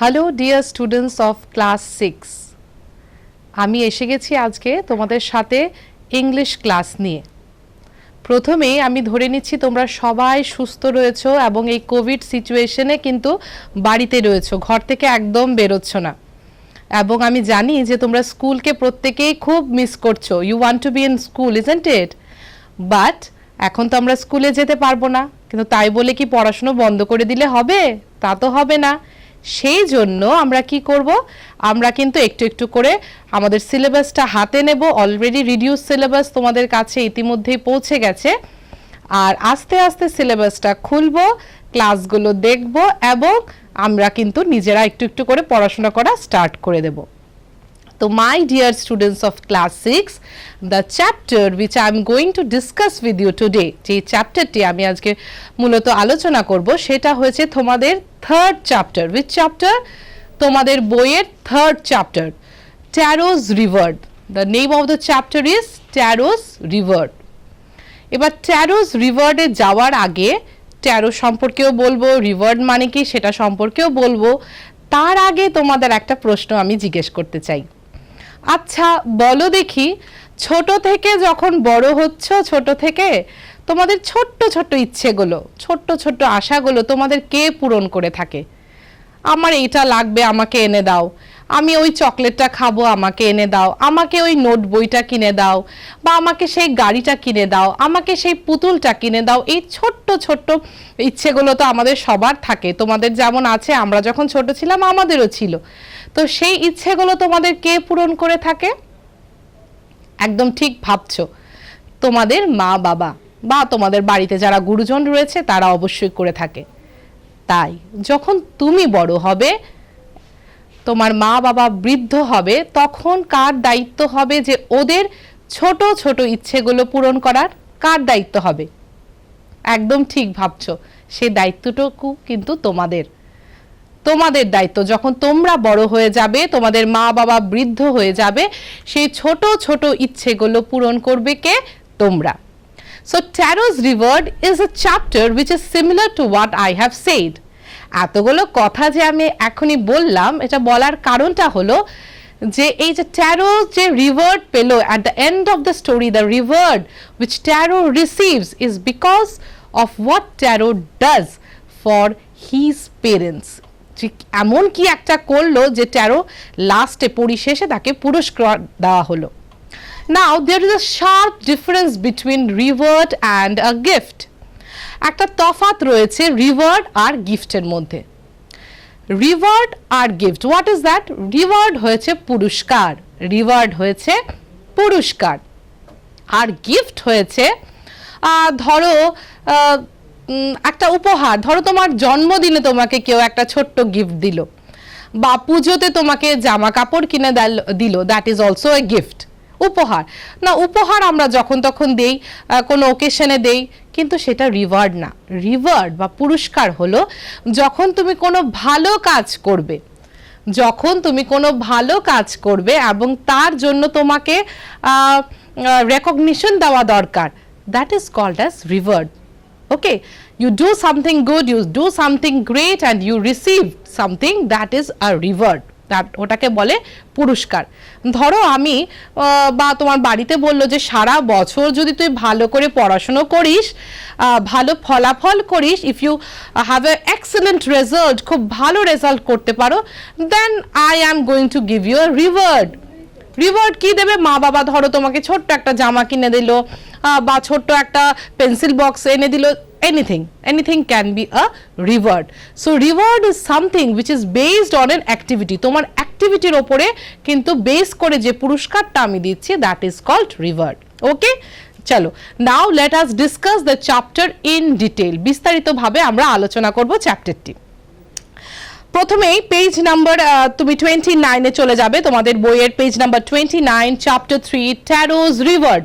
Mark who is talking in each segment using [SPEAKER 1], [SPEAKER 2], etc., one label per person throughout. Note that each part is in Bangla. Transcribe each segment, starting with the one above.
[SPEAKER 1] Hello dear students of class 6, আমি এসে গেছি আজকে তোমাদের সাথে ইংলিশ ক্লাস নিয়ে। প্রথমেই আমি ধরে নিচ্ছি তোমরা সবাই সুস্থ রয়েছো এবং এই কোভিড সিচুয়েশনে কিন্তু বাড়িতে রয়েছো, ঘর থেকে একদম বেরোচ্ছ না। এবং আমি জানি যে তোমরা স্কুলকে প্রত্যেকেই খুব মিস করছো। You want to be in school, isn't it? But এখন তো আমরা স্কুলে যেতে পারবো না, কিন্তু তাই বলে কি পড়াশুনো বন্ধ করে দিলে হবে? তা তো হবে না। সেই জন্য আমরা কি করব, আমরা কিন্তু একটু একটু করে আমাদের সিলেবাসটা হাতে নেব। অলরেডি রিডিউস সিলেবাস তোমাদের কাছে ইতিমধ্যেই পৌঁছে গেছে, আর আস্তে আস্তে সিলেবাসটা খুলব, ক্লাসগুলো দেখব এবং আমরা কিন্তু নিজেরা একটু একটু করে পড়াশোনা করা স্টার্ট করে দেব। So my dear students of class 6, the chapter which I am going to discuss with you today, যে চ্যাপ্টারটি আমি আজকে মূলত আলোচনা করব সেটা হয়েছে তোমাদের থার্ড চ্যাপ্টার। which chapter? তোমাদের বইয়ের third chapter, Taro's reward. the name of the chapter is Taro's reward. এবার ট্যারোস রিভার্ডে যাওয়ার আগে ট্যারো সম্পর্কেও বলবো, রিভার্ড মানে কি সেটা সম্পর্কেও বলবো। তার আগে তোমাদের একটা প্রশ্ন আমি জিজ্ঞেস করতে চাই। আচ্ছা বলো দেখি, ছোট থেকে যখন বড় হচ্ছ, ছোট থেকে তোমাদের ছোট্ট ছোট্ট ইচ্ছেগুলো, ছোট্ট ছোট্ট আশাগুলো তোমাদের কে পূরণ করে থাকে? আমার এইটা লাগবে, আমাকে এনে দাও। আমি ওই চকলেটটা খাবো, আমাকে এনে দাও। আমাকে ওই নোট বইটা কিনে দাও, বা আমাকে সেই গাড়িটা কিনে দাও, আমাকে সেই পুতুলটা কিনে দাও। এই ছোট্ট ছোট্ট ইচ্ছেগুলো তো আমাদের সবার থাকে। তোমাদের যেমন আছে, আমরা যখন ছোট ছিলাম আমাদেরও ছিল। তো সেই ইচ্ছেগুলো তোমাদের কে পূরণ করে থাকে? একদম ঠিক ভাবছো, তোমাদের মা বাবা বা তোমাদের বাড়িতে যারা গুরুজন রয়েছে তারা অবশ্যই করে থাকে। তাই যখন তুমি বড় হবে, তোমার মা বাবা বৃদ্ধ হবে, তখন কার দায়িত্ব হবে যে ওদের ছোট ছোট ইচ্ছেগুলো পূরণ করার? কার দায়িত্ব হবে? একদম ঠিক ভাবছো, সেই দায়িত্বটুকু কিন্তু তোমাদের দায়িত্ব। যখন তোমরা বড় হয়ে যাবে, তোমাদের মা বাবা বৃদ্ধ হয়ে যাবে, সেই ছোট ছোট ইচ্ছেগুলো পূরণ করবে কে? তোমরা। So Taro's Reward is a chapter which is similar to what I have said. এতগুলো কথা যে আমি এখনই বললাম, এটা বলার কারণটা হলো যে এই যে ট্যারো যে রিওয়ার্ড পেলো at the end of the story, the reward which Tarot receives is because of what Tarot does for his parents. এমন কি একটা করলো যে ট্যারো লাস্টে পরিশেষে তাকে পুরস্কার দেওয়া হলো। Now there is a sharp difference between reward and a gift. একটা তফাৎ রয়েছে রিওয়ার্ড আর গিফটের মধ্যে। রিওয়ার্ড আর gift, what is that? Reward হয়েছে পুরস্কার, রিওয়ার্ড হয়েছে পুরস্কার, আর গিফট হয়েছে ধরো একটা উপহার। ধরো তোমার জন্মদিনে তোমাকে কেউ একটা ছোট্ট গিফট দিল, বা পুজোতে তোমাকে জামা কাপড় কিনে দিল, that is also a gift. উপহার না, উপহার আমরা যখন তখন দেই, কোনো ওকেশনে দেই, কিন্তু সেটা রিওয়ার্ড না। রিওয়ার্ড বা পুরস্কার হলো যখন তুমি কোনো ভালো কাজ করবে, যখন তুমি কোনো ভালো কাজ করবে এবং তার জন্য তোমাকে রেকগনিশন দেওয়া দরকার, that is called as reward. Okay, you do something good, you do something great and you receive something, that is a reward. ওটাকে বলে পুরস্কার। ধরো আমি বা তোমার বাড়িতে বললো যে সারা বছর যদি তুই ভালো করে পড়াশুনো করিস, ভালো ফলাফল করিস, if you have a excellent result, খুব ভালো রেজাল্ট করতে পারো, then I am going to give you a reward. Reward কি দেবে? মা বাবা ধরো তোমাকে ছোট্ট একটা জামা কিনে দিল, বা ছোট্ট একটা পেন্সিল বক্স এনে দিল, anything can be a reward. So reward is something which is based on an activity. তোমার অ্যাক্টিভিটির উপরে কিন্তু বেস করে যে পুরস্কারটা আমি দিচ্ছি, that is called reward. Okay, চলো now let us discuss the chapter in detail. বিস্তারিতভাবে আমরা আলোচনা করব চ্যাপ্টারটি। প্রথমেই পেজ নাম্বার তুমি 29 এ চলে যাবে, তোমাদের বইয়ের page number 29, chapter 3, Tarot's Reward.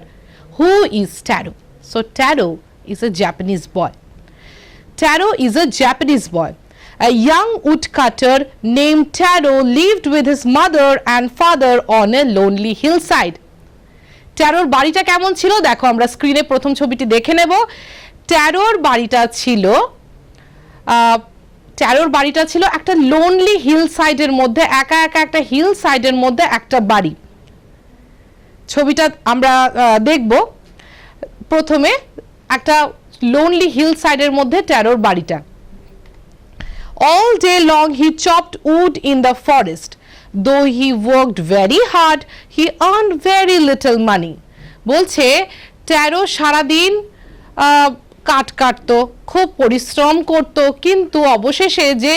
[SPEAKER 1] Who is Tarot? So Tarot is a Japanese boy. Tarot is a Japanese boy. A young woodcutter named Tarot lived with his mother and father on a lonely hillside. ট্যারোর বাড়িটা কেমন ছিল দেখো, আমরা স্ক্রিনে প্রথম ছবিটি দেখে নেব। ট্যারোর বাড়িটা ছিল ট্যারোর বাড়িটা ছিল একটা লোনলি হিল সাইডের মধ্যে, একা একা একটা হিল সাইডের মধ্যে একটা বাড়ি। ছবিটা আমরা দেখব। প্রথমে একটা লোনলি হিল সাইডের মধ্যে ট্যারোর বাড়িটা। All day long he chopped wood in the forest. Though he worked very hard, he earned very little money. বলছে ট্যারো সারাদিন কাঠ কাটতো, খুব পরিশ্রম করত, কিন্তু অবশেষে যে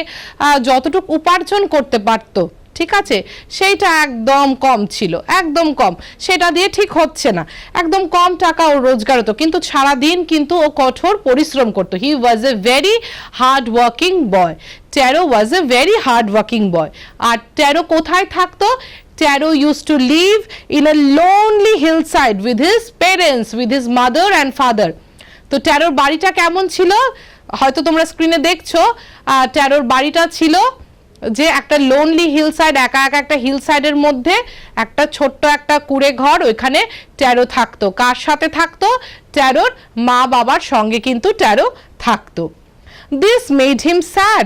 [SPEAKER 1] যতটুকু উপার্জন করতে পারতো, ঠিক আছে, সেইটা একদম কম ছিল, একদম কম, সেটা দিয়ে ঠিক হচ্ছে না, একদম কম টাকা ও রোজগার হতো, কিন্তু সারাদিন কিন্তু ও কঠোর পরিশ্রম করতো। He was a very hard working boy. Taro was a very hard working boy. আর ট্যারো কোথায় থাকতো? Taro used to live in a lonely hillside with his parents, with his mother and father. তো ট্যারোর বাড়িটা কেমন ছিল? হয়তো তোমরা স্ক্রিনে দেখছো, ট্যারোর বাড়িটা ছিল যে একটা লোনলি হিল সাইড, একা একা একটা হিল সাইডের মধ্যে একটা ছোট্ট একটা কুঁড়ে ঘর, ওইখানে ট্যারো থাকতো। কার সাথে থাকতো? ট্যারোর মা বাবার সঙ্গে কিন্তু ট্যারো থাকতো। This made him sad,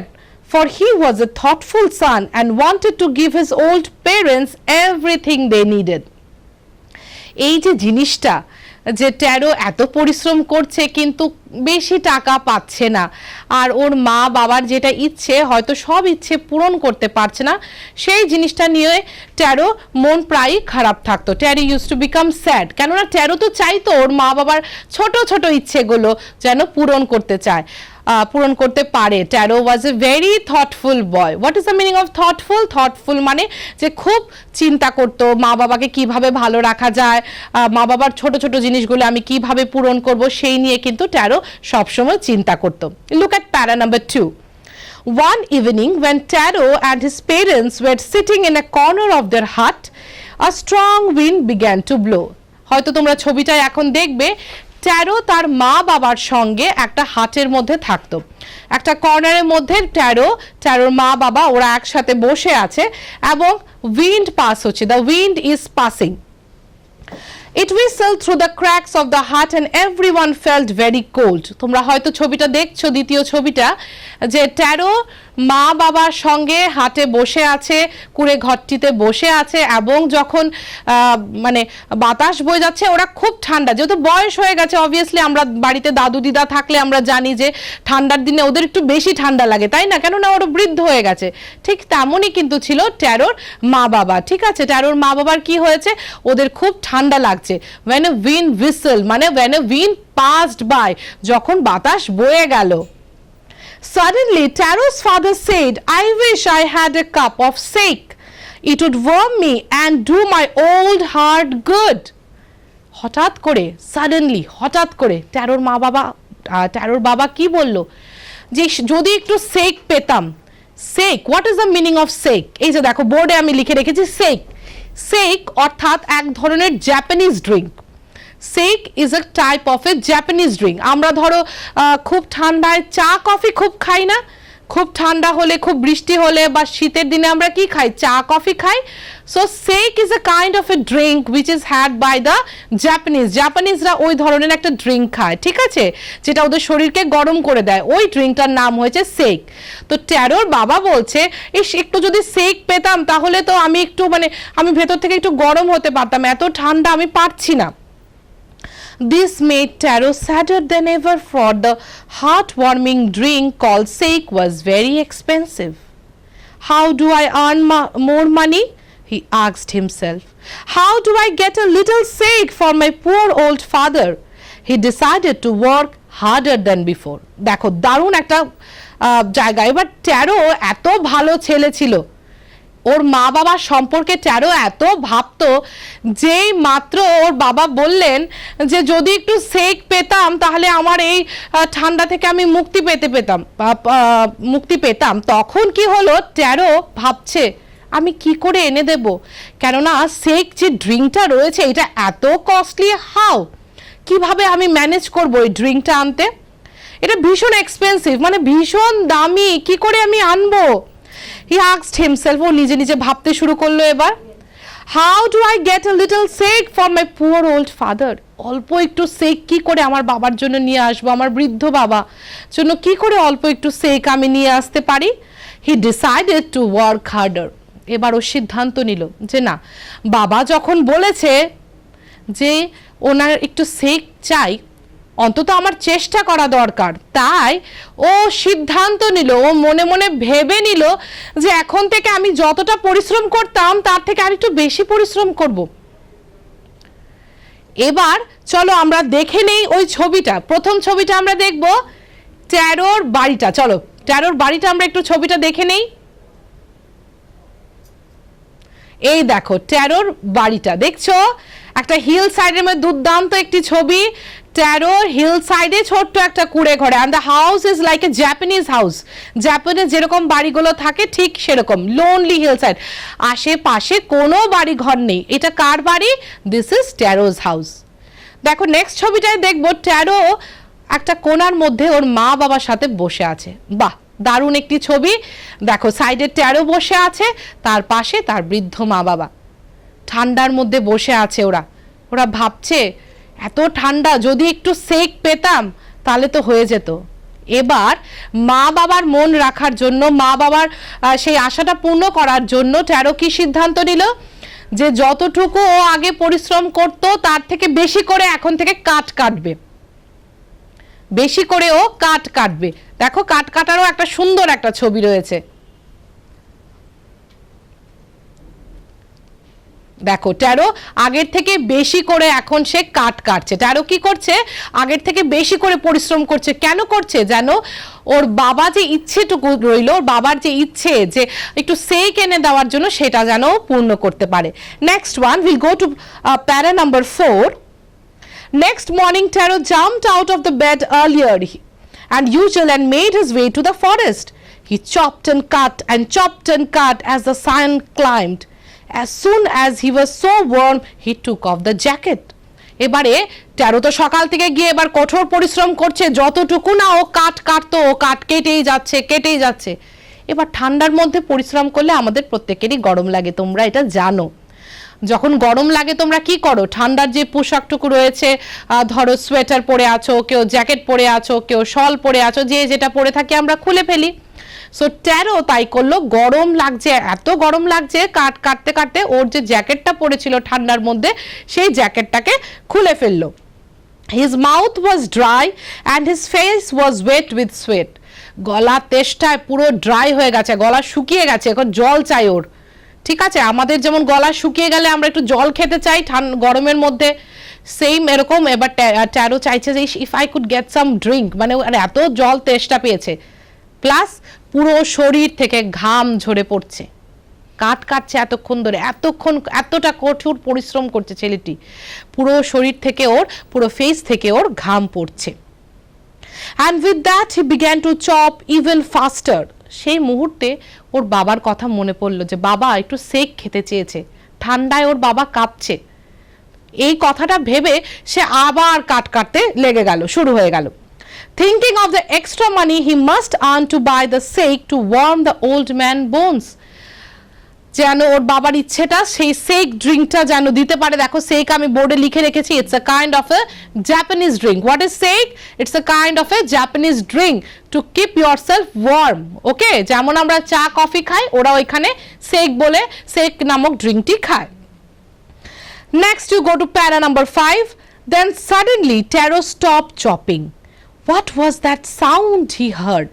[SPEAKER 1] for he was a thoughtful son and wanted to give his old parents everything they needed. এই যে জিনিসটা, যে ট্যারো এত পরিশ্রম করছে কিন্তু বেশি টাকা পাচ্ছে না, আর ওর মা বাবার যেটা ইচ্ছে হয়তো সব ইচ্ছে পূরণ করতে পারছে না, সেই জিনিসটা নিয়ে ট্যারো মন প্রায়ই খারাপ থাকতো। Taro use to become sad, কেননা ট্যারো তো চাইতো ওর মা বাবার ছোট ছোট ইচ্ছেগুলো যেন পূরণ করতে চায়, পূরণ করতে পারে। Taro was a very thoughtful boy. What is the meaning of thoughtful? Thoughtful মানে যে খুব চিন্তা করতো মা বাবাকে কিভাবে ভালো রাখা যায়, মা বাবার ছোট ছোট জিনিসগুলো আমি কিভাবে পূরণ করব, সেই নিয়ে কিন্তু ট্যারো সবসময় চিন্তা করতো। লুক অ্যাট প্যারা number 2. One evening when Taro and his parents were sitting in a corner of their hut, a strong wind began to blow. হয়তো তোমরা ছবিটা এখন দেখবে, ট্যারো তার মা বাবার সঙ্গে একটা হাটের মধ্যে থাকতো, একটা কর্নারের মধ্যে ট্যারোর মা বাবা ওরা একসাথে বসে আছে এবং উইন্ড পাস হচ্ছে, the wind is passing. It whistled through the cracks of the hut and everyone felt very cold. তোমরা হয়তো ছবিটা দেখছো, দ্বিতীয় ছবিটা, যে ট্যারো মা বাবার সঙ্গে হাটে বসে আছে, কুঁড়ে ঘরটিতে বসে আছে, এবং যখন মানে বাতাস বয়ে যাচ্ছে ওরা খুব ঠান্ডা, যেহেতু বয়স হয়ে গেছে, অবভিয়াসলি আমরা বাড়িতে দাদু দিদা থাকলে আমরা জানি যে ঠান্ডার দিনে ওদের একটু বেশি ঠান্ডা লাগে, তাই না, কেননা ওরা বৃদ্ধ হয়ে গেছে। ঠিক তেমনই কিন্তু ছিল ট্যারোর মা বাবা, ঠিক আছে। ট্যারোর মা বাবার কি হয়েছে? ওদের খুব ঠান্ডা লাগছে। when a wind whistle মানে when a wind passed by, যখন বাতাস বয়ে গেল। Suddenly Taro's father said, I wish I had a cup of sake. It would warm me and do my old heart good. হঠাৎ করে, সাডেনলি, হঠাৎ করে ট্যারোর বাবা কি বলল? যে যদি একটু সেক পেতাম। Sake, what is the meaning of sake? এই যে দেখো বোর্ডে আমি লিখে রেখেছি সেক। সেক অর্থাৎ এক ধরনের Japanese drink. Sake is a type of a Japanese drink. আমরা ধরো খুব ঠান্ডায় চা কফি খুব খাই না? খুব ঠান্ডা হলে, খুব বৃষ্টি হলে বা শীতের দিনে আমরা কি খাই? চা কফি খাই। So sake is a kind of a drink which is had by the জাপানিজরা ওই ধরনের একটা ড্রিঙ্ক খায়, ঠিক আছে, যেটা ওদের শরীরকে গরম করে দেয়। ওই ড্রিঙ্কটার নাম হয়েছে সেক। তো ট্যারোর বাবা বলছে, একটু যদি সেক পেতাম তাহলে তো আমি একটু আমি ভেতর থেকে একটু গরম হতে পারতাম, এত ঠান্ডা আমি পারছি না। This made Taro sadder than ever, for the heartwarming drink called sake was very expensive. How do I earn more money? He asked himself. How do I get a little sake for my poor old father? He decided to work harder than before. দেখো দারুণ একটা জায়গা। এবার ট্যারো এত ভালো ছেলে ছিল, ওর মা বাবার সম্পর্কে ট্যারো এত ভাবতো, যেই মাত্র ওর বাবা বললেন যে যদি একটু সেক পেতাম তাহলে আমার এই ঠান্ডা থেকে আমি মুক্তি পেতাম, তখন কি হলো, ট্যারো ভাবছে আমি কি করে এনে দেব, কেননা সেক যে ড্রিঙ্কটা রয়েছে এটা এত কস্টলি, কিভাবে আমি ম্যানেজ করবো এই ড্রিঙ্কটা আনতে? এটা ভীষণ এক্সপেন্সিভ, ভীষণ দামি, কি করে আমি আনবো? He asked himself, ও নিজে নিজে ভাবতে শুরু করলো এবার। How do I get a little sake for my poor old father? অল্প একটু সেক কি করে আমার বাবার জন্য নিয়ে আসবো, আমার বৃদ্ধ বাবা জন্য কি করে অল্প একটু সেক আমি নিয়ে আসতে পারি। He decided to work harder. এবার ও সিদ্ধান্ত নিল যে না, বাবা যখন বলেছে যে ওনার একটু সেক চাই, অন্তত আমার চেষ্টা করা দরকার। তাই ও সিদ্ধান্ত নিল, ও মনে মনে ভেবে নিল যে এখন থেকে আমি যতটা পরিশ্রম করতাম তার থেকে আরেকটু বেশি পরিশ্রম করব। এবার চলো আমরা দেখে নেই ওই ছবিটা। প্রথম ছবিটা আমরা দেখব ট্যারোর বাড়িটা। চলো ট্যারোর বাড়িটা আমরা একটু ছবিটা দেখে নেই। এই দেখো ট্যারোর বাড়িটা, দেখছো একটা হিল সাইডের মধ্যে দুর্দান্ত একটি ছবি। ট্যারো হিল সাইডে ছোট্ট একটা কুড়ে ঘরে, and the house is like a Japanese house. জাপানে যেরকম বাড়িগুলো থাকে ঠিক সেরকম, লোনলি হিল সাইড, আশেপাশে কোনো বাড়ি ঘর নেই। এটা কার বাড়ি? This is Taro's house. দেখো নেক্সট ছবিটায় দেখবো ট্যারো একটা কোণার মধ্যে ওর মা বাবার সাথে বসে আছে। বাহ, দারুণ একটি ছবি। দেখো সাইডে ট্যারো বসে আছে, তার পাশে তার বৃদ্ধ মা বাবা ঠান্ডার মধ্যে বসে আছে। ওরা ভাবছে এত ঠান্ডা, যদি একটু সেক পেতাম তাহলে তো হয়ে যেত। এবার মা বাবার মন রাখার জন্য, মা বাবার সেই আশাটা পূর্ণ করার জন্য ট্যারো কি সিদ্ধান্ত নিল যে যতটুকু ও আগে পরিশ্রম করত তার থেকে বেশি করে এখন থেকে কাঠ কাটবে, বেশি করে ও কাঠ কাটবে। দেখো কাঠ কাটারও একটা সুন্দর একটা ছবি রয়েছে। দেখো ট্যারো আগের থেকে বেশি করে এখন সে কাঠ কাটছে। ট্যারো কি করছে? আগের থেকে বেশি করে পরিশ্রম করছে। কেন করছে? যেন ওর বাবা যে ইচ্ছেটুকু রইল, ওর বাবার যে ইচ্ছে যে একটু সেক এনে দেওয়ার জন্য, সেটা যেন পূর্ণ করতে পারে। Next one, will go to para number 4. Next morning, Taro jumped out of the bed earlier and usual and made his way to the forest. He chopped and cut as the sun climbed. As soon as he was so warm, he took off the jacket. এবারে ট্যারো তো সকাল থেকে গিয়ে এবার কঠোর পরিশ্রম করছে, যতটুকু না ও কাঠ কাটতো ও কাঠ কেটেই যাচ্ছে। এবার ঠান্ডার মধ্যে পরিশ্রম করলে আমাদের প্রত্যেকেরই গরম লাগে, তোমরা এটা জানো। যখন গরম লাগে তোমরা কি করো? ঠান্ডার যে পোশাকটুকু রয়েছে, ধরো সোয়েটার পরে আছো, কেউ জ্যাকেট পরে আছো, কেউ শল পরে আছো, যে যেটা পরে থাকে আমরা খুলে ফেলি। সো ট্যারো তাই করলো, গরম লাগছে, এত গরম লাগছে, কাট কাটতে কাটতে ওর যে জ্যাকেটটা পরেছিল ঠান্ডার মধ্যে সেই জ্যাকেটটাকে খুলে ফেললো। His mouth was dry and his face was wet with sweat. গলা তেষ্টায় পুরো ড্রাই হয়ে গেছে, গলা শুকিয়ে গেছে, এখন জল চাই ওর। ঠিক আছে, আমাদের যেমন গলা শুকিয়ে গেলে আমরা একটু জল খেতে চাই গরমের মধ্যে, সেম এরকম এবার ট্যারো চাইছে যে if I could get some drink, মানে এত জল তেষ্টা পেয়েছে, প্লাস পুরো শরীর থেকে ঘাম ঝরে পড়ছে, কাট কাটছে এতক্ষণ ধরে, এতটা কঠোর পরিশ্রম করছে ছেলেটি, পুরো শরীর থেকে ওর, পুরো ফেস থেকে ওর ঘাম পড়ছে। And with that he began to chop even faster. সেই মুহূর্তে ওর বাবার কথা মনে পড়লো যে বাবা একটু সেক খেতে চেয়েছে, ঠান্ডায় ওর বাবা কাঁপছে। এই কথাটা ভেবে সে আবার কাট কাটতে শুরু হয়ে গেল। Thinking of the extra money he must earn to buy the sake to warm the old man's bones. যেন ওর বাবার ইচ্ছেটা সেই সেক ড্রিঙ্কটা যেন দিতে পারে। দেখো সেক আমি বোর্ডে লিখে রেখেছি, it's a kind of a Japanese drink. What is sake? It's a kind of a Japanese drink to keep yourself warm. Okay, যেমন আমরা চা কফি খাই, ওরা ওইখানে সেক বলে সেক নামক ড্রিঙ্কটি খায়। Next you go to para number 5. Then suddenly Taro stopped chopping. What was that sound he heard?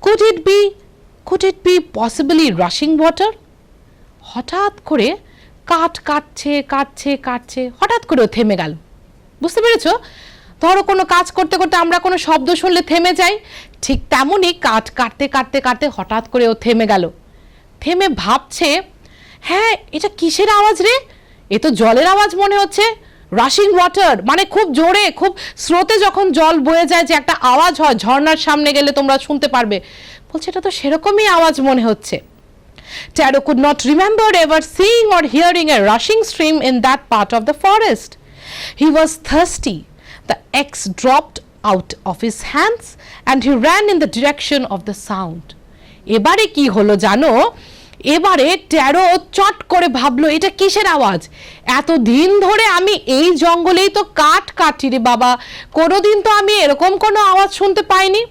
[SPEAKER 1] Could it be possibly rushing water? হঠাৎ করে কাঠ কাটছে, হঠাৎ করে থেমে গেল। বুঝতে পেরেছো? ধরো কোনো কাজ করতে করতে আমরা কোনো শব্দ শুনলে থেমে যাই, ঠিক তেমনই কাঠ কাটতে হঠাৎ করে ও থেমে গেল। থেমে ভাবছে, হ্যাঁ এটা কিসের আওয়াজ রে? এ তো জলের আওয়াজ মনে হচ্ছে। রাশিং ওয়াটার মানে খুব জোরে, খুব স্রোতে যখন জল বয়ে যায় যে একটা আওয়াজ হয়, ঝর্ণার সামনে গেলে তোমরা শুনতে পারবে, বলছে এটা তো সেরকমই আওয়াজ মনে হচ্ছে। Taro could not remember ever seeing or hearing a rushing stream in that part of the forest. He was thirsty. The axe dropped out of his hands and he ran in the direction of the sound. এবারে কি হলো জানো? এবারে ট্যারো চট করে ভাবলো এটা কিসের আওয়াজ, এতদিন ধরে আমি এই জঙ্গলেই তো কাঠ কাটি রে বাবা, কোনোদিন তো আমি এরকম কোনো আওয়াজ শুনতে পাইনি।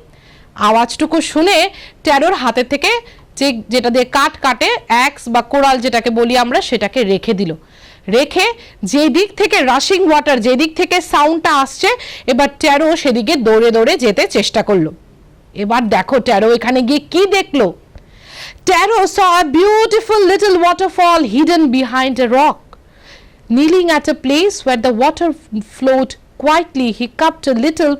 [SPEAKER 1] আওয়াজটুকু শুনে ট্যারোর হাতের থেকে যেটা দিয়ে কাঠ কাটে, অ্যাক্স বা কোরাল যেটাকে বলি আমরা, সেটাকে রেখে দিল। রেখে যে দিক থেকে রাশিং ওয়াটার, যে দিক থেকে সাউন্ডটা আসছে, এবার ট্যারো সেদিকে দৌড়ে দৌড়ে যেতে চেষ্টা করলো। এবার দেখো ট্যারো এখানে গিয়ে কি দেখলো। Taro saw a beautiful little waterfall hidden behind a rock. Kneeling at a place where the water flowed quietly, he cupped a little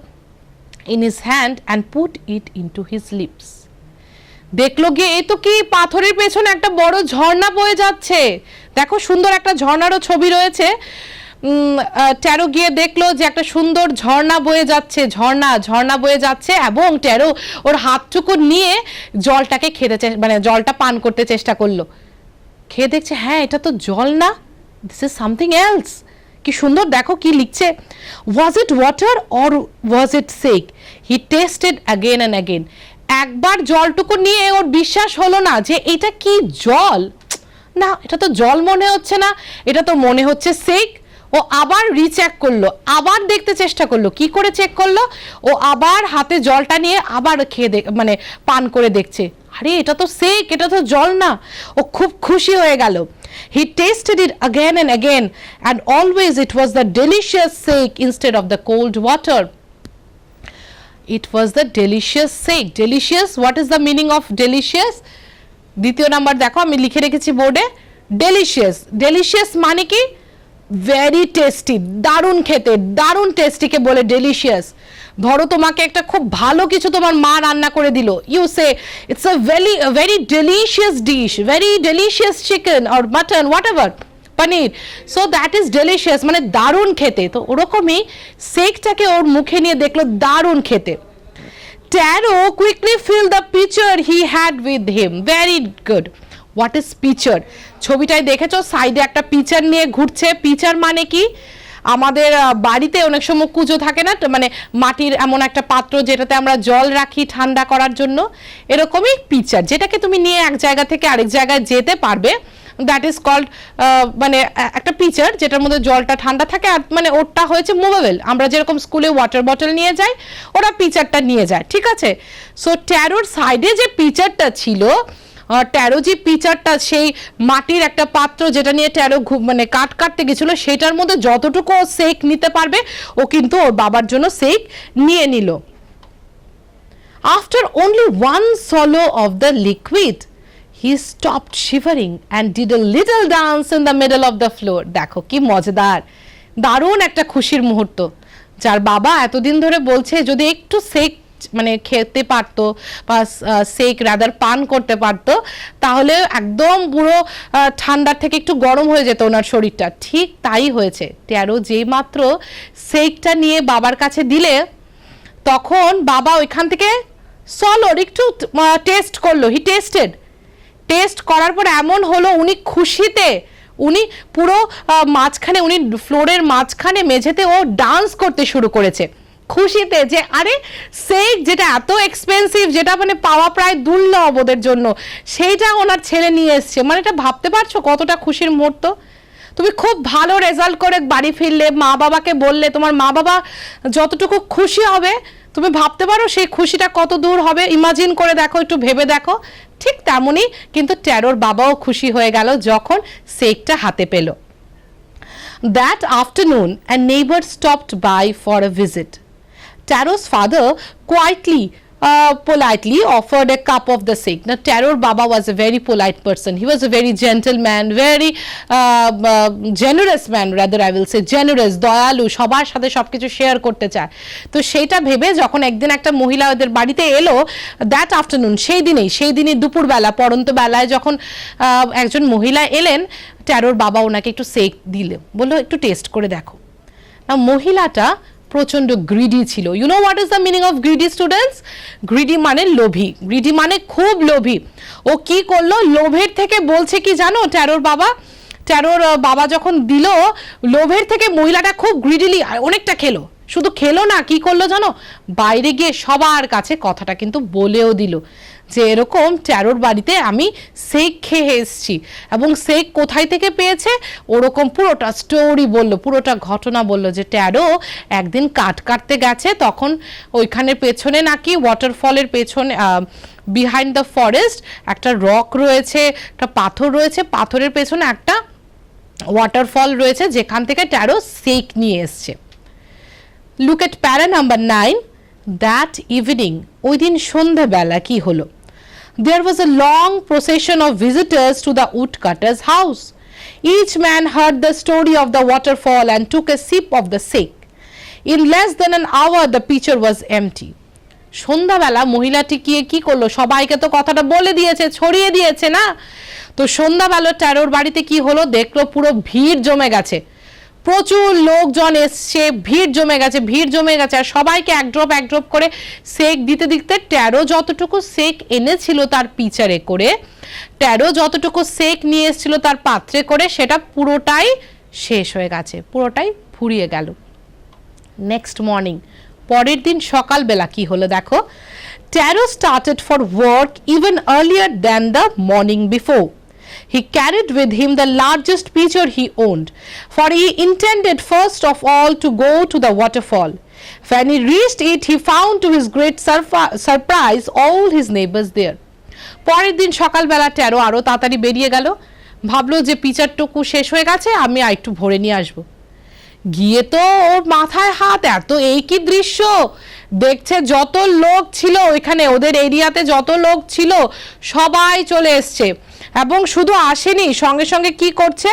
[SPEAKER 1] in his hand and put it into his lips. দেখলো গিয়ে এই তো কি পাথরের পেছনে একটা বড় ঝর্ণা বয়ে যাচ্ছে। দেখো সুন্দর একটা ঝর্ণারও ছবি রয়েছে। ট্যারো গিয়ে দেখলো যে একটা সুন্দর ঝর্ণা বয়ে যাচ্ছে, ঝর্ণা বয়ে যাচ্ছে, এবং ট্যারো ওর হাতটুকু নিয়ে জলটাকে খেতে মানে জলটা পান করতে চেষ্টা করলো। খেয়ে দেখছে হ্যাঁ এটা তো জল না, দিস ইজ সামথিং এলস। কি সুন্দর, দেখো কি লিখছে, was it water or was it sake, he tested again and again. একবার জলটুকু নিয়ে ওর বিশ্বাস হলো না যে এটা কি জল, না এটা তো জল মনে হচ্ছে না, এটা তো মনে হচ্ছে সেক। ও আবার রিচেক করলো, আবার দেখতে চেষ্টা করলো। কি করে চেক করলো, ও আবার হাতে জলটা নিয়ে আবার খেয়ে মানে পান করে দেখছে, আরে এটা তো সেক, এটা তো জল না। ও খুব খুশি হয়ে গেল। He tasted it again and again, and always it was the delicious sake instead of the cold water. It was the delicious sake. Delicious, what is the meaning of delicious? দ্বিতীয় নাম্বার দেখো আমি লিখে রেখেছি বোর্ডে, ডেলিশিয়াস। ডেলিশিয়াস মানে কি, ভেরি টেস্টি, দারুণ খেতে, দারুণ টেস্টিকে বলে ডেলিশিয়াস। ধরো তোমাকে একটা খুব ভালো কিছু তোমার মা রান্না করে দিল, you say it's a very delicious dish, very delicious chicken or mutton, whatever, paneer, so that is delicious, মানে দারুণ খেতে। তো ওরকমই সেকটাকে ওর মুখে নিয়ে দেখলো দারুণ খেতে। Taro quickly fill the picture he had with him, very good. What is picture? ছবিটায় দেখেছো সাইডে একটা পিকচার নিয়ে ঘুরছে। পিকচার মানে কি, আমাদের বাড়িতে অনেক সময় কুজো থাকে না, মানে মাটির এমন একটা পাত্র যেটাতে আমরা জল রাখি ঠান্ডা করার জন্য, এরকমই পিকচার, যেটাকে তুমি নিয়ে এক জায়গা থেকে আরেক জায়গায় যেতে পারবে, দ্যাট ইজ কল্ড মানে একটা পিকচার যেটার মধ্যে জলটা ঠান্ডা থাকে, আর মানে ওটা হয়েছে মুভেবল। আমরা যেরকম স্কুলে ওয়াটার বটল নিয়ে যাই, ওরা পিকচারটা নিয়ে যায়, ঠিক আছে। সো ট্যারোর সাইডে যে পিকচারটা ছিল, ট্যারো যে পিকচারটা, সেই মাটির একটা পাত্র যেটা নিয়ে ট্যারো মানে কাটতে গেছিল, সেটার মধ্যে যতটুকু ও সেক নিতে পারবে, ও কিন্তু ওর বাবার জন্য সেক নিয়ে নিল। After only one swallow of the liquid, he stopped shivering and did a little dance in the middle of the floor. দেখো কি মজাদার, দারুণ একটা খুশির মুহূর্ত। যার বাবা এতদিন ধরে বলছে যদি একটু সেক মানে খেতে পারতো বা সেক রাদার পান করতে পারতো, তাহলে একদম পুরো ঠান্ডার থেকে একটু গরম হয়ে যেত ওনার শরীরটা। ঠিক তাই হয়েছে। ট্যারো যেই মাত্র সেকটা নিয়ে বাবার কাছে দিলে, তখন বাবা ওইখান থেকে সলোর একটু টেস্ট করলো। হি টেস্ট করার পর এমন হলো, উনি খুশিতে, উনি পুরো মাঝখানে, উনি ফ্লোরের মাঝখানে মেঝেতে ও ডান্স করতে শুরু করেছে খুশিতে, যে আরে সেক যেটা এত এক্সপেন্সিভ, যেটা মানে পাওয়া প্রায় দুর্লভ ওদের জন্য, সেইটা ওনার ছেলে নিয়ে এসছে। মানে এটা ভাবতে পারছো কতটা খুশির মুহূর্ত। তুমি খুব ভালো রেজাল্ট করে বাড়ি ফিরলে, মা বাবাকে বললে, তোমার মা বাবা যতটুকু খুশি হবে, তুমি ভাবতে পারো সেই খুশিটা কত দূর হবে। ইমাজিন করে দেখো, একটু ভেবে দেখো। ঠিক তেমনই কিন্তু ট্যারোর বাবাও খুশি হয়ে গেল যখন সেকটা হাতে পেল। That afternoon, a neighbor stopped by for a visit. Taro's father politely offered a cup of the sake. Now, Taro's Baba was a very polite person. He was a very gentleman, very generous man, rather I will say, generous, দয়ালু, সবার সাথে সবকিছু শেয়ার করতে চায়। তো সেইটা ভেবে যখন একদিন একটা মহিলা ওদের বাড়িতে এলো, দ্যাট আফটারনুন, সেই দিনই দুপুরবেলা, পড়ন্ত বেলায় যখন একজন মহিলা এলেন, ট্যারোর বাবা ওনাকে একটু সেক দিলে, বললো একটু টেস্ট করে দেখো। না, মহিলাটা প্রচন্ড গ্রিডি ছিল। You know what is the meaning of greedy students? Greedy মানে লোভী, গ্রিডি মানে খুব লোভী। ও কি করলো, লোভের থেকে বলছে কি জানো, ট্যারোর বাবা যখন দিল, লোভের থেকে মহিলাটা খুব গ্রিডিলি অনেকটা খেলো। শুধু খেলো না, কি করলো জানো, বাইরে গিয়ে সবার কাছে কথাটা কিন্তু বলেও দিল যে এরকম ট্যারোর বাড়িতে আমি সেক খেয়ে এসেছি এবং সেক কোথায় থেকে পেয়েছে ওরকম পুরোটা স্টোরি বলল, পুরোটা ঘটনা বলল যে ট্যারো একদিন কাঠ কাটতে গেছে, তখন ওইখানের পেছনে নাকি ওয়াটারফলের পেছনে বিহাইন্ড দ্য ফরেস্ট একটা রক রয়েছে, একটা পাথর রয়েছে, পাথরের পেছনে একটা ওয়াটারফল রয়েছে যেখান থেকে ট্যারো সেক নিয়ে এসছে। লুক এট প্যারা নাম্বার 9। দ্যাট ইভিনিং, ওই দিন সন্ধ্যাবেলা কি হলো? There was a long procession of visitors to the woodcutter's house. Each man heard the story of the waterfall and took a sip of the sake. In less than an hour the pitcher was empty. সন্ধ্যাবেলা মহিলাটি কি করলো? সবাইকে তো কথাটা বলে দিয়েছে, ছড়িয়ে দিয়েছে না? তো সন্ধ্যাবেলা ট্যারোর বাড়িতে কি হলো দেখলো, পুরো ভিড় জমে গেছে, প্রচুর লোকজন এসছে, ভিড় জমে গেছে আর সবাইকে এক ড্রপ করে সেক দিতে দিতে ট্যারো যতটুকু সেক এনেছিল তার পিচারে করে, ট্যারো যতটুকু সেক নিয়ে এসেছিল তার পাত্রে করে, সেটা পুরোটাই শেষ হয়ে গেছে, পুরোটাই ফুরিয়ে গেল। নেক্সট মর্নিং, পরের দিন সকালবেলা কি হলো দেখো। Taro started for work even earlier than the morning before. He carried with him the largest pitcher he owned, for he intended first of all to go to the waterfall. When he reached it, he found to his great surprise all his neighbors there. পরের দিন সকালবেলা ট্যারো আরো তাড়াতাড়ি বেরিয়ে গেল, ভাবলো যে পিচারটুকু শেষ হয়ে গেছে, আমি একটু ভরে নিয়ে আসবো। গিয়ে তো ওর মাথায় হাত, এত এই কি দৃশ্য দেখছে, যত লোক ছিল ওইখানে ওদের এরিয়াতে যত লোক ছিল সবাই চলে এসছে এবং শুধু আসেনি, সঙ্গে সঙ্গে কি করছে,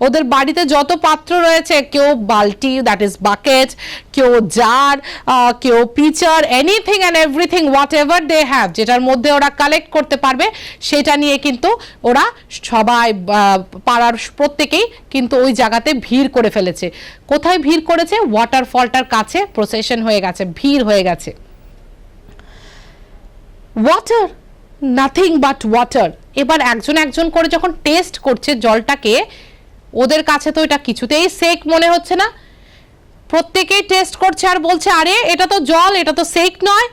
[SPEAKER 1] ওদের বাড়িতে যত পাত্র রয়েছে, কেউ বালতি দ্যাট ইজ বাকেট, কেউ জার, কেউ pitcher, anything and everything whatever they have, যেটার মধ্যে ওরা কালেক্ট করতে পারবে সেটা নিয়ে কিন্তু ওরা সবাই পাড়ার প্রত্যেকেই কিন্তু ওই জায়গাতে ভিড় করে ফেলেছে। কোথায় ভিড় করেছে? ওয়াটারফলটার কাছে প্রসেশন হয়ে গেছে, ভিড় হয়ে গেছে। Water, nothing but water. এবার একজন করে যখন টেস্ট করছে জলটাকে, ওদের কাছে তো এটা কিছুতেই সেক মনে হচ্ছে না, প্রত্যেকেই টেস্ট করছে আর বলছে আরে এটা তো জল, এটা তো সেক নয়।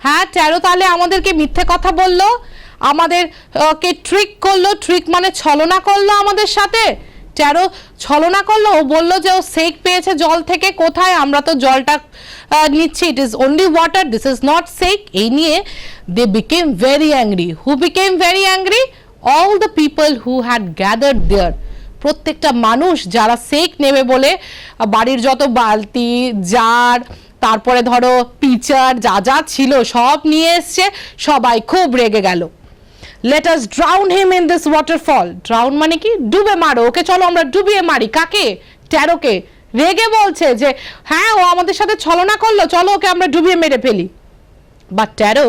[SPEAKER 1] হ্যাঁ, ট্যারো তাহলে আমাদেরকে মিথ্যে কথা বললো, আমাদের কে ট্রিক করলো, ট্রিক মানে ছলনা করলো আমাদের সাথে। ট্যারো ছলনা করলো, ও বললো যে ও সেক পেয়েছে জল থেকে, কোথায়, আমরা তো জলটা নিচ্ছি, it is only water, this is not sake. এই নিয়ে they became very angry. Who became very angry? All the people who had gathered there. প্রত্যেকটা মানুষ যারা সেক নেবে বলে বাড়ির যত বালতি, জার, তারপরে ধরো পিচার যা যা ছিল সব নিয়ে এসছে, সবাই খুব রেগে গেল। Let us drown him in this waterfall. Drown মানে কি? ডুবে মারো ওকে, চলো আমরা ডুবিয়ে মারি। কাকে? ট্যারোকে। রেগে বলছে যে হ্যাঁ ও আমাদের সাথে ছলনা করলো, চলো ওকে আমরা ডুবিয়ে মেরে ফেলি। But Taro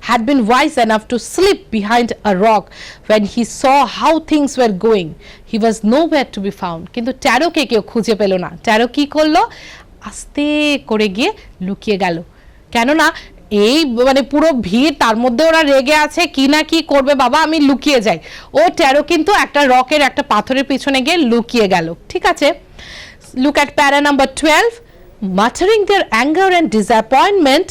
[SPEAKER 1] had been wise enough to slip behind a rock when he saw how things were going. He was nowhere to be found. কিন্তু ট্যারোকে কেউ খুঁজে পেল না। ট্যারো কি করলো? আস্তে করে গিয়ে লুকিয়ে গেল। কেননা এই মানে পুরো ভিড়, তার মধ্যে ওরা রেগে আছে, কি না কি করবে, বাবা আমি লুকিয়ে যাই। ও ট্যারো কিন্তু একটা রকের, একটা পাথরের পিছনে গিয়ে লুকিয়ে গেল। ঠিক আছে, লুক অ্যাট প্যারা number 12. Muttering their anger and disappointment,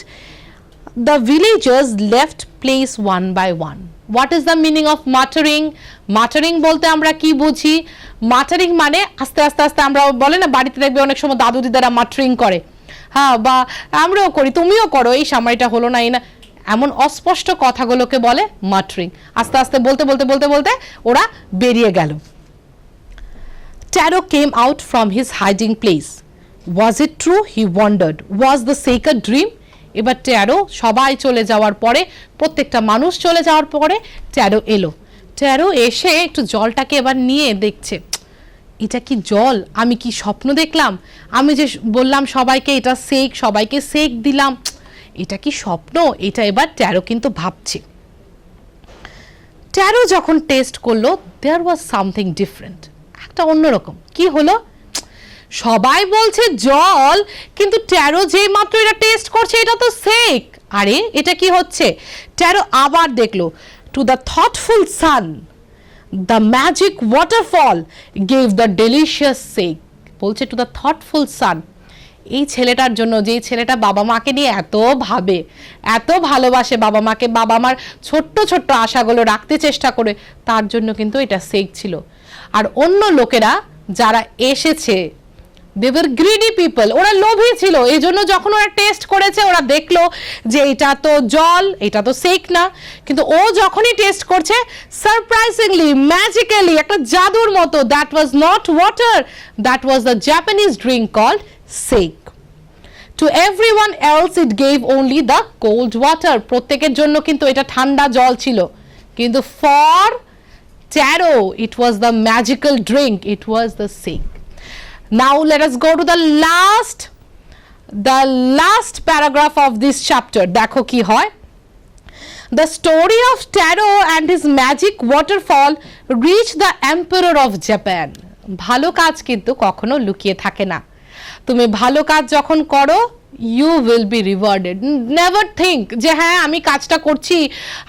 [SPEAKER 1] the villagers left place one by one. What is the meaning of muttering? Muttering বলতে আমরা কি বুঝি? Muttering মানে আস্তে আস্তে আস্তে, আমরা বলে না বাড়িতে দেখবে অনেক সময় দাদু দিদারা মাটারিং করে, হ্যাঁ, বা আমরাও করি, তুমিও করো, এই সাময়টা হলো না, এই না, এমন অস্পষ্ট কথাগুলোকে বলে মাটারিং। আস্তে আস্তে বলতে বলতে বলতে বলতে ওরা বেরিয়ে গেল। Taro came out from his hiding place. Was it true? He wondered. Was the sake a dream? এবার ট্যারো সবাই চলে যাওয়ার পরে, প্রত্যেকটা মানুষ চলে যাওয়ার পরে ট্যারো এলো। ট্যারো এসে একটু জলটাকে এবার নিয়ে দেখছে, এটা কি জল? আমি কি স্বপ্ন দেখলাম? আমি যে বললাম সবাইকে এটা সেক, সবাইকে সেক দিলাম, এটা কি স্বপ্ন? এটা এবার ট্যারো কিন্তু ভাবছে। ট্যারো যখন টেস্ট করলো, দেয়ার ওয়াজ সামথিং ডিফারেন্ট, একটা অন্যরকম। কি হলো? সবাই বলছে জল, কিন্তু ট্যারো যেই মাত্র এটা টেস্ট করছে, এটা তো সেক। আরে এটা কি হচ্ছে? ট্যারো আবার দেখলো, to the thoughtful son the magic waterfall gave the delicious sake. বলছে টু দ্য থটফুল সান, এই ছেলেটার জন্য, যেই ছেলেটা বাবা মাকে নিয়ে এত ভাবে, এত ভালোবাসে বাবা মাকে, বাবা মার ছোট্ট ছোট্ট আশাগুলো রাখতে চেষ্টা করে, তার জন্য কিন্তু এটা সেক ছিল। আর অন্য লোকেরা যারা এসেছে, they were greedy people, ওরা লোভী ছিল, এই জন্য যখন ওরা টেস্ট করেছে ওরা দেখলো যে এটা তো জল, এটা তো সেক না, কিন্তু ও যখনই টেস্ট করছে সারপ্রাইজিংলি, ম্যাজিক্যালি, একটা জাদুর মতো, that was not water, that was the Japanese drink called sake. To everyone else it gave only the cold water, প্রত্যেকের জন্য কিন্তু এটা ঠান্ডা জল ছিল, কিন্তু for Taro it was the magical drink, it was the seek. Now let us go to the last paragraph of this chapter. দেখো কি হয়, the story of Taro and his magic waterfall reached the emperor of Japan. ভালো কাজ কিন্তু কখনো লুকিয়ে থাকে না, তুমি ভালো কাজ যখন করো you will be rewarded. Never think যে হ্যাঁ আমি কাজটা করছি,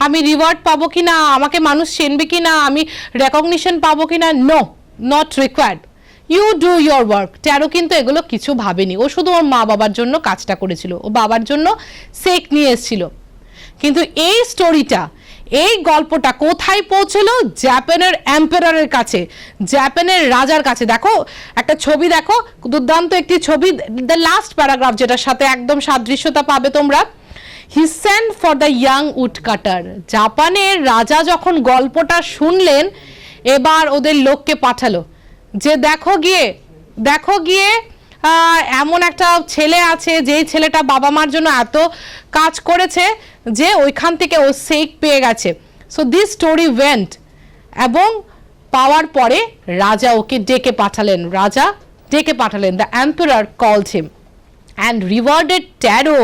[SPEAKER 1] আমি রিওয়ার্ড পাবো কিনা, আমাকে মানুষ চিনবে কিনা, আমি রেকগনিশন পাবো কিনা, no, not required, you do your work. Taro কিন্তু এগুলো কিছু ভাবেনি, ও শুধু ওর মা বাবার জন্য কাজটা করেছিল, ও বাবার জন্য সেক নিয়ে এসেছিল। কিন্তু এই স্টোরিটা, এই গল্পটা কোথায় পৌঁছলো? জাপানের এম্পারারের কাছে, জাপানের রাজার কাছে। দেখো একটা ছবি, দেখো দুর্দান্ত একটি ছবি, দ্য লাস্ট প্যারাগ্রাফ, যেটার সাথে একদম সাদৃশ্যতা পাবে তোমরা। He sent for the young would কাটার। জাপানের রাজা যখন গল্পটা শুনলেন, এবার ওদের লোককে পাঠালো যে দেখো গিয়ে এমন একটা ছেলে আছে, যেই ছেলেটা বাবা মার জন্য এত কাজ করেছে যে ওইখান থেকে ও সেক পেয়ে গেছে। সো দিস স্টোরি ওয়েন্ট, এবং পাওয়ার পরে রাজা ওকে ডেকে পাঠালেন, the emperor called him and rewarded taro.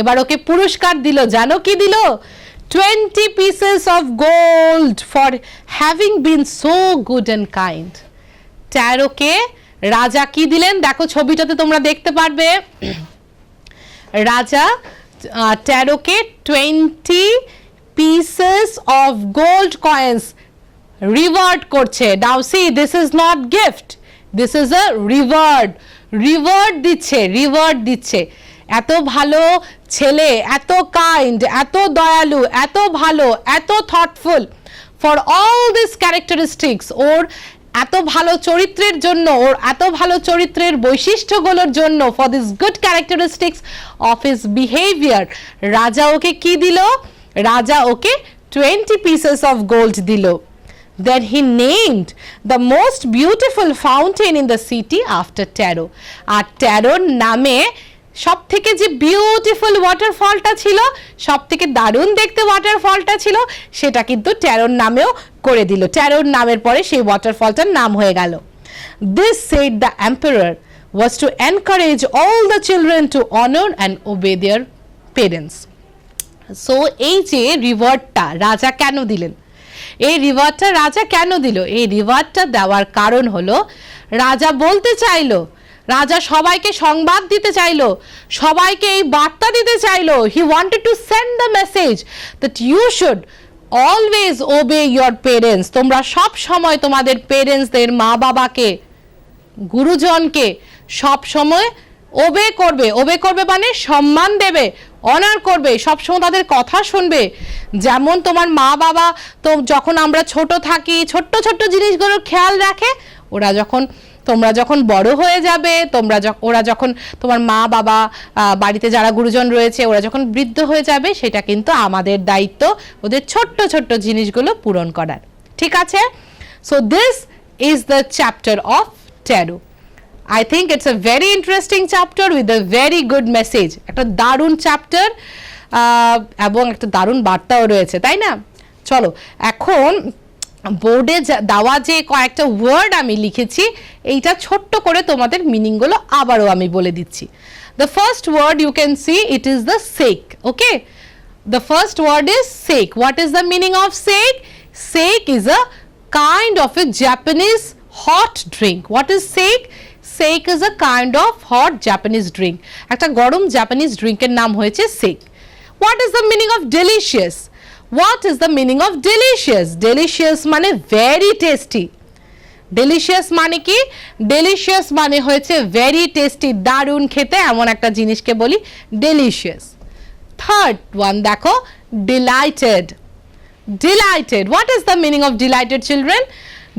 [SPEAKER 1] এবার ওকে পুরস্কার দিল, জানো কি দিল? 20 pieces of gold for having been so good and kind. ট্যারোকে রাজা কি দিলেন? দেখো ছবিটাতে তোমরা দেখতে পারবে, রাজা ট্যারোকে 20 pieces of gold coins reward করছে। Now see, this is not gift, this is a reward দিচ্ছে। এত ভালো ছেলে, এত কাইন্ড, এত দয়ালু, এত ভালো, এত thoughtful, for all this characteristics, ওর এত ভালো চরিত্রের জন্য, ওর এত ভালো চরিত্রের বৈশিষ্ট্যগুলোর জন্য, for this good characteristics of his behaviour, রাজা ওকে কি দিল? রাজা ওকে 20 pieces of gold দিল। Then he named the most beautiful fountain in the city after Taro. আর ট্যারোর নামে সব থেকে যে বিউটিফুল ওয়াটারফলটা ছিল, সব থেকে দারুণ দেখতে ওয়াটারফলটা ছিল, সেটা কিন্তু ট্যারোর নামেও করে দিল। ট্যারোর নামের পরে সেই ওয়াটারফলটার নাম হয়ে গেল। This said the emperor was to encourage all the children to honor and obey their parents. So এই যে রিওয়ার্ডটা রাজা কেন দিলেন? এই রিওয়ার্ডটা রাজা কেন দিল? এই রিওয়ার্ডটা দেওয়ার কারণ হলো, রাজা বলতে চাইলো, রাজা সবাইকে সংবাদ দিতে চাইলো, সবাইকে এই বার্তা দিতে চাইলো, he wanted to send the message that you should always obey your parents. তোমরা সব সময় তোমাদের পেরেন্টসদের, মা বাবাকে, গুরুজনকে সব সময় ওবে করবে মানে সম্মান দেবে, অনার করবে, সবসময় তাদের কথা শুনবে। যেমন তোমার মা বাবা তো যখন আমরা ছোট থাকি, ছোট্ট জিনিসগুলোর খেয়াল রাখে, তোমরা যখন বড় হয়ে যাবে, ওরা যখন তোমার মা বাবা, বাড়িতে যারা গুরুজন রয়েছে, ওরা যখন বৃদ্ধ হয়ে যাবে, সেটা কিন্তু আমাদের দায়িত্ব ওদের ছোট্ট জিনিসগুলো পূরণ করার। ঠিক আছে? So this is the chapter of taro. I think it's a very interesting chapter with a very good message. একটা দারুণ চ্যাপ্টার এবং একটা দারুণ বার্তাও রয়েছে, তাই না? চলো এখন বোর্ডে দেওয়া যে কয়েকটা ওয়ার্ড আমি লিখেছি, এইটা ছোট্ট করে তোমাদের মিনিংগুলো আবারও আমি বলে দিচ্ছি। The first word you can see, it is the sake. Okay? The first word is sake. What is the meaning of sake? Sake is a kind of a Japanese hot drink. What is sake? Sake is a kind of hot Japanese drink. একটা গরম জাপানিজ ড্রিঙ্কের নাম হয়েছে সেক। What is the meaning of delicious? What is the meaning of delicious? Delicious মানে very tasty. ডেলিশিয়াস মানে কি? ডেলিশিয়াস মানে হয়েছে ভেরি টেস্টি, দারুণ খেতে, এমন একটা জিনিসকে বলি ডেলিশিয়াস। থার্ড ওয়ান দেখো, delighted. Delighted. What is the meaning of delighted, children?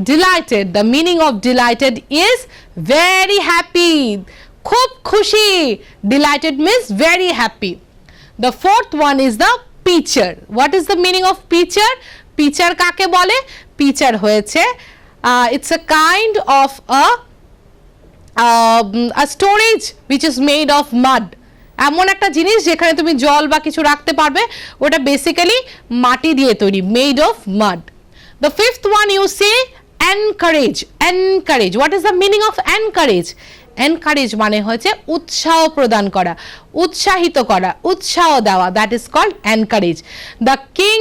[SPEAKER 1] Delighted. The meaning of delighted is very happy. Khub khushi. Delighted means very happy. The fourth one is the pitcher. What is the meaning of pitcher? Pitcher kake bole? Pitcher hoyeche it's a kind of a storage which is made of mud. এমন একটা জিনিস যেখানে তুমি জল বা কিছু রাখতে পারবে, ওটা বেসিক্যালি মাটি দিয়ে তৈরি, made of mud. The fifth one you say encourage. Encourage, what is the meaning of encourage? Encourage মানে হচ্ছে উৎসাহ প্রদান করা, উৎসাহিত করা, উৎসাহ দেওয়া, that is called encourage. The king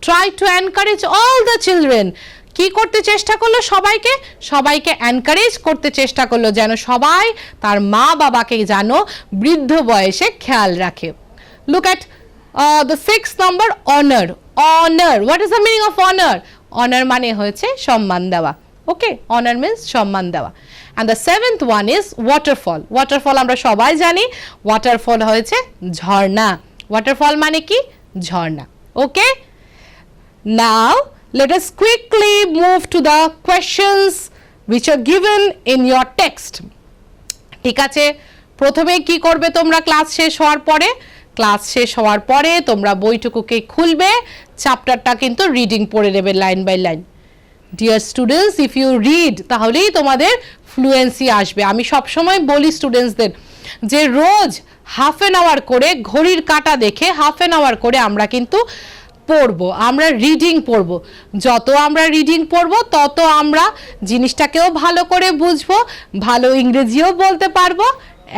[SPEAKER 1] try to encourage all the children. কি করতে চেষ্টা করলো? সবাইকে, সবাইকে এনকারেজ করতে চেষ্টা করলো যেন সবাই তার মা বাবাকে যেন বৃদ্ধ বয়সে খেয়াল রাখে। Look at the six number, honour. Honour, what is the meaning of honour? Honour মানে হয়েছে সম্মান দেওয়া। ওকে, অনার মিন্স সম্মান দেওয়া। And the seventh one is waterfall. Waterfall আমরা সবাই জানি, ওয়াটারফল হয়েছে ঝর্ণা। ওয়াটারফল মানে কি? ঝর্ণা। ওকে, নাও let us quickly move to the questions which are given in your text. ঠিক আছে, প্রথমে কি করবে তোমরা ক্লাস শেষ হওয়ার পরে? ক্লাস শেষ হওয়ার পরে তোমরা বইটুকুকে খুলবে, চ্যাপ্টারটা কিন্তু রিডিং পড়ে নেবে line by line. Dear students, if you read তাহলেই তোমাদের ফ্লুয়েন্সি আসবে। আমি সবসময় বলি স্টুডেন্টসদের যে রোজ হাফ অ্যান আওয়ার করে ঘড়ির কাঁটা দেখে হাফ অ্যান আওয়ার করে আমরা কিন্তু পড়বো, আমরা রিডিং পড়বো। যত আমরা রিডিং পড়বো তত আমরা জিনিসটাকেও ভালো করে বুঝবো, ভালো ইংরেজিও বলতে পারবো,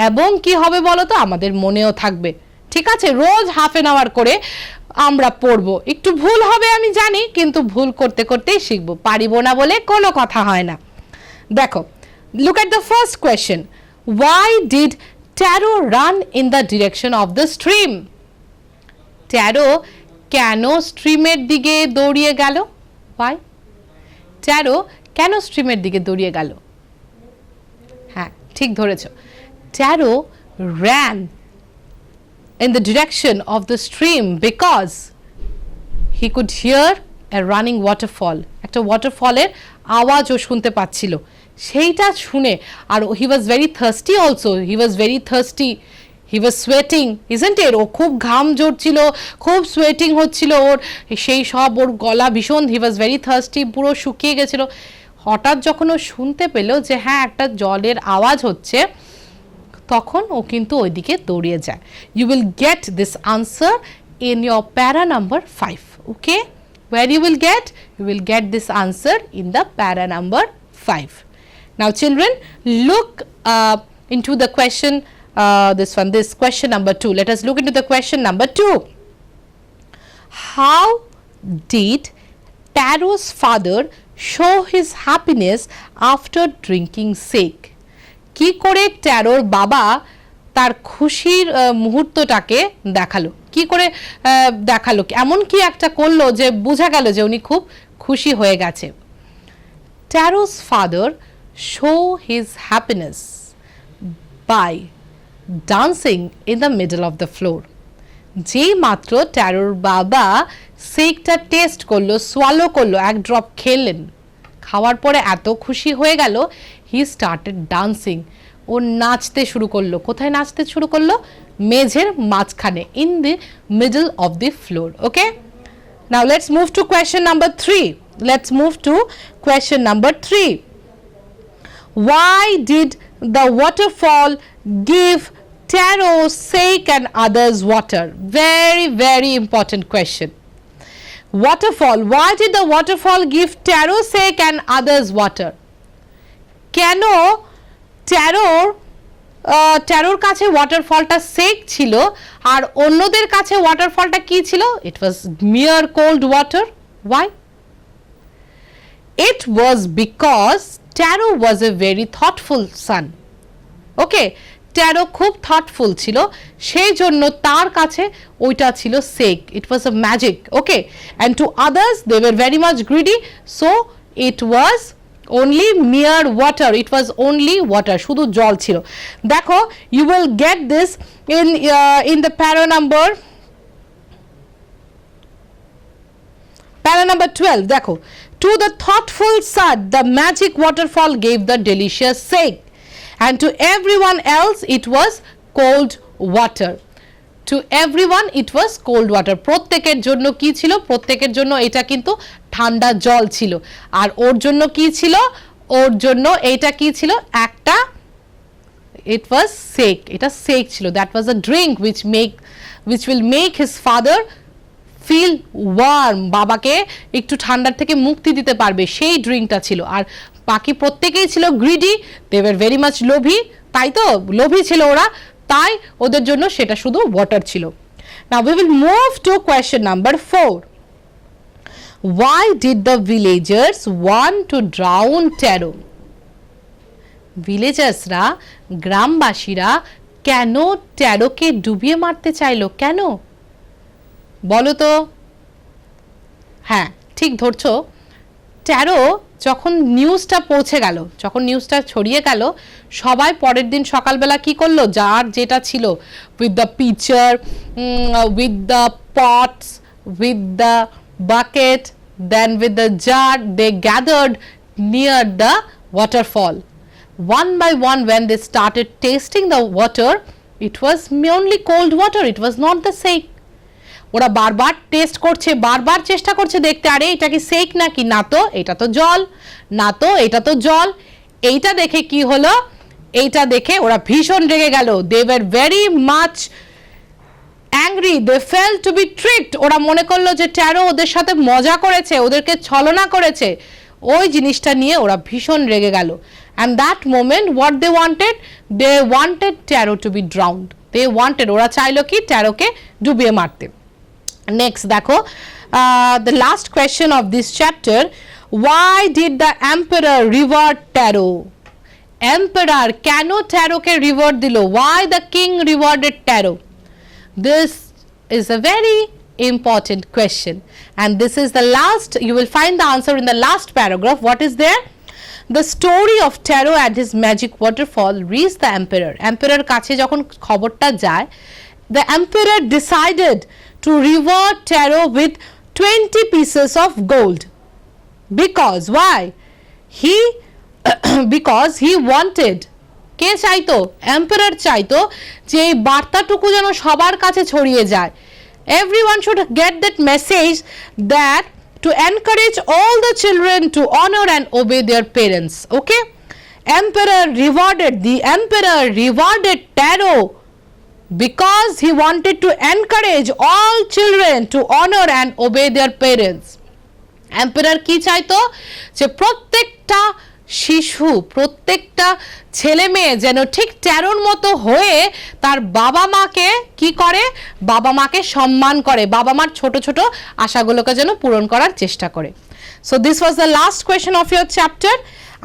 [SPEAKER 1] এবং কি হবে বলো তো, আমাদের মনেও থাকবে। ঠিক আছে, রোজ হাফ অ্যান আওয়ার করে আমরা পড়বো। একটু ভুল হবে আমি জানি, কিন্তু ভুল করতে করতেই শিখবো, পারিব না বলে কোনো কথা হয় না। দেখো, look at the first question. Why did Taro run in the direction of the stream? Taro কেন স্ট্রিমের দিকে দৌড়িয়ে গেল? Why? ট্যারো কেন স্ট্রিমের দিকে দৌড়িয়ে গেল? হ্যাঁ, ঠিক ধরেছ। Taro ran in the direction of the stream because he could hear a running waterfall. একটা ওয়াটারফলের আওয়াজও শুনতে পাচ্ছিল। সেইটা শুনে, আর he was very thirsty also. He was very thirsty. He was sweating, isn't it? ও খুব ঘাম ঝরছিল, খুব সোয়েটিং হচ্ছিল ওর, সেই সব ওর গলা ভীষণ, he was very thirsty, পুরো শুকিয়ে গেছিল। হঠাৎ যখন ও শুনতে পেল যে হ্যাঁ একটা জলের আওয়াজ হচ্ছে, তখন ও কিন্তু ওইদিকে দৌড়িয়ে যায়। You will get this answer in your para number 5. Okay? Where you will get? You will get this answer in the para number 5. Now children, look into the question, this question number 2. Let us look into the question number 2. How did Taro's father show his happiness after drinking sake? কি করে ট্যারোর বাবা তার খুশির মুহূর্তটাকে দেখালো? কি করে দেখালো? এমন কি একটা করলো যে বোঝা গেল যে উনি খুব খুশি হয়ে গেছে? Taro's father show his happiness by dancing in the middle of the floor. যেই মাত্র ট্যারোর বাবা সেকটা টেস্ট করলো, সোয়ালো করলো, এক ড্রপ খেলেন, খাওয়ার পরে এত খুশি হয়ে গেল, হি স্টার্টেড ডান্সিং। ও নাচতে শুরু করলো। কোথায় নাচতে শুরু করলো? মেঝের মাঝখানে, in the middle of the floor. Okay, now let's move to question number 3. Let's move to question number 3. Why did the waterfall give Taro sake and others water? Very, very important question. Waterfall. Why did the waterfall give Taro sake and others water? কেন ট্যারোর কাছে ওয়াটারফলটা সেক ছিল আর অন্যদের কাছে ওয়াটারফলটা কি ছিল? It was mere cold water. Why? It was because Taro was a very thoughtful son. Okay, Taro খুব থটফুল ছিল, সেই জন্য তার কাছে ওইটা ছিল sake. It was a magic. Okay, and to others they were very much greedy, so it was only mere water, it was only water, শুধু জল ছিল। দেখো you will get this in the para number 12, দেখো to the thoughtful son the magic waterfall gave the delicious shake and to everyone else it was cold water, to everyone it was cold water, প্রত্যেকের জন্য কি ছিল, প্রত্যেকের জন্য এটা কিন্তু ঠান্ডা জল ছিল, আর ওর জন্য কি ছিল, ওর জন্য এটা কি ছিল, একটা it was shake, এটা shake ছিল, that was a drink which will make his father feel warm, বাবাকে একটু ঠান্ডার থেকে মুক্তি দিতে পারবে, সেই ড্রিঙ্কটা ছিল। আর বাকি প্রত্যেকেই ছিল greedy, they were very much লোভী, তাই তো লোভী ছিল ওরা, তাই ওদের জন্য সেটা শুধু ওয়াটার ছিল। Now we will move to question number 4. Why did the villagers want to drown Taro? ভিলেজার্সরা, গ্রামবাসীরা কেন ট্যারোকে ডুবিয়ে মারতে চাইলো, কেন বলো তো? হ্যাঁ ঠিক ধরছো, ট্যারো যখন নিউজটা পৌঁছে গেল, যখন নিউজটা ছড়িয়ে গেল, সবাই পরের দিন সকালবেলা কি করলো, যার যেটা ছিল, with the pitcher, with the pots, with the bucket, then with the jar, they gathered near the waterfall. One by one, when they started tasting the water, it was only cold water, it was not the shake. ওরা বারবার টেস্ট করছে, বারবার চেষ্টা করছে দেখতে, আরে এটা কি শেক নাকি, না তো এটা তো জল, না তো এটা তো জল। এইটা দেখে কি হলো, এইটা দেখে ওরা ভীষণ রেগে গেল, they were very much angry, they felt to be tricked, ওরা মনে করলো যে ট্যারো ওদের সাথে মজা করেছে, ওদেরকে ছলনা করেছে, ওই জিনিসটা নিয়ে ওরা ভীষণ রেগে গেল। and that moment what they wanted Taro to be drowned, they wanted, ওরা চাইলো কি ট্যারোকে ডুবিয়ে মারতে। নেক্সট দেখো the last question of this chapter, why did the emperor reward Taro? emperor কেন ট্যারোকে রিওয়ার্ড দিল, why the king rewarded Taro? This is a very important question and this is the last, you will find the answer in the last paragraph. What is there? The story of Taro and his magic waterfall reached the emperor. emperor কাছে যখন খবরটা যায়, the emperor decided to reward Taro with 20 pieces of gold. Because why? Because he wanted, কে চাইতো, এম্পারার চাইতো যে এই বার্তাটুকু যেন সবার কাছে ছড়িয়ে যায়, everyone should get that message that to encourage all the children to honor and obey their parents. Okay, the emperor rewarded Taro because he wanted to encourage all children to honor and obey their parents. emperor কি চাইতো, যে প্রত্যেকটা শিশু, প্রত্যেকটা ছেলে মেয়ে যেন ঠিক ট্যারোর মতো হয়ে তার বাবা মাকে কি করে, বাবা মাকে সম্মান করে, বাবা মার ছোট ছোট আশাগুলোকে যেন পূরণ করার চেষ্টা করে। So this was the last question of your chapter.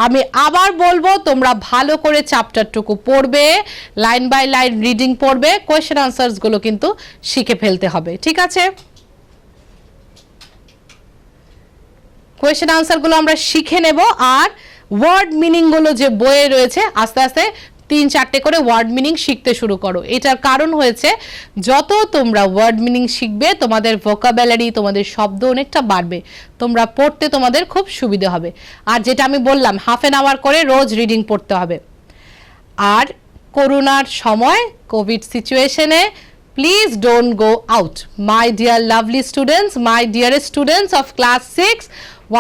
[SPEAKER 1] আমি আবার বলবো তোমরা ভালো করে চ্যাপ্টারটুকু পড়বে, লাইন বাই লাইন রিডিং পড়বে, কোয়েশ্চেন আনসারসগুলো কিন্তু শিখে ফেলতে হবে, ঠিক আছে? কোয়েশ্চেন আনসারগুলো আমরা শিখে নেব, আর ওয়ার্ড মিনিংগুলো যে বইয়ে রয়েছে আস্তে আস্তে 3-4টে করে ওয়ার্ড মিনিং শিখতে শুরু করো। এটার কারণ হয়েছে যত তোমরা ওয়ার্ড মিনিং শিখবে তোমাদের ভোকাবুলারি, তোমাদের শব্দ অনেকটা বাড়বে, তোমরা পড়তে তোমাদের খুব সুবিধা হবে। আর যেটা আমি বললাম হাফ অ্যান আওয়ার করে রোজ রিডিং পড়তে হবে। আর করোনার সময়, কোভিড সিচুয়েশনে please don't go out. My dear lovely students, my dearest students of class 6,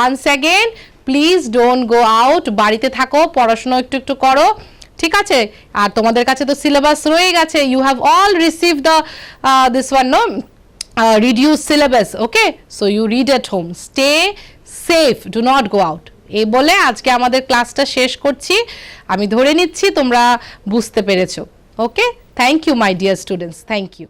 [SPEAKER 1] once again please don't go out, বাড়িতে থাকো, পড়াশোনা একটু একটু করো, ঠিক আছে? আর তোমাদের কাছে তো সিলেবাস রয়ে গেছে, you have all receive the this one no reduce syllabus, okay? So you read at home, stay safe, do not go out. এই বলে আজকে আমাদের ক্লাসটা শেষ করছি। আমি ধরে নিচ্ছি তোমরা বুঝতে পেরেছো, okay? Thank you my dear students, thank you.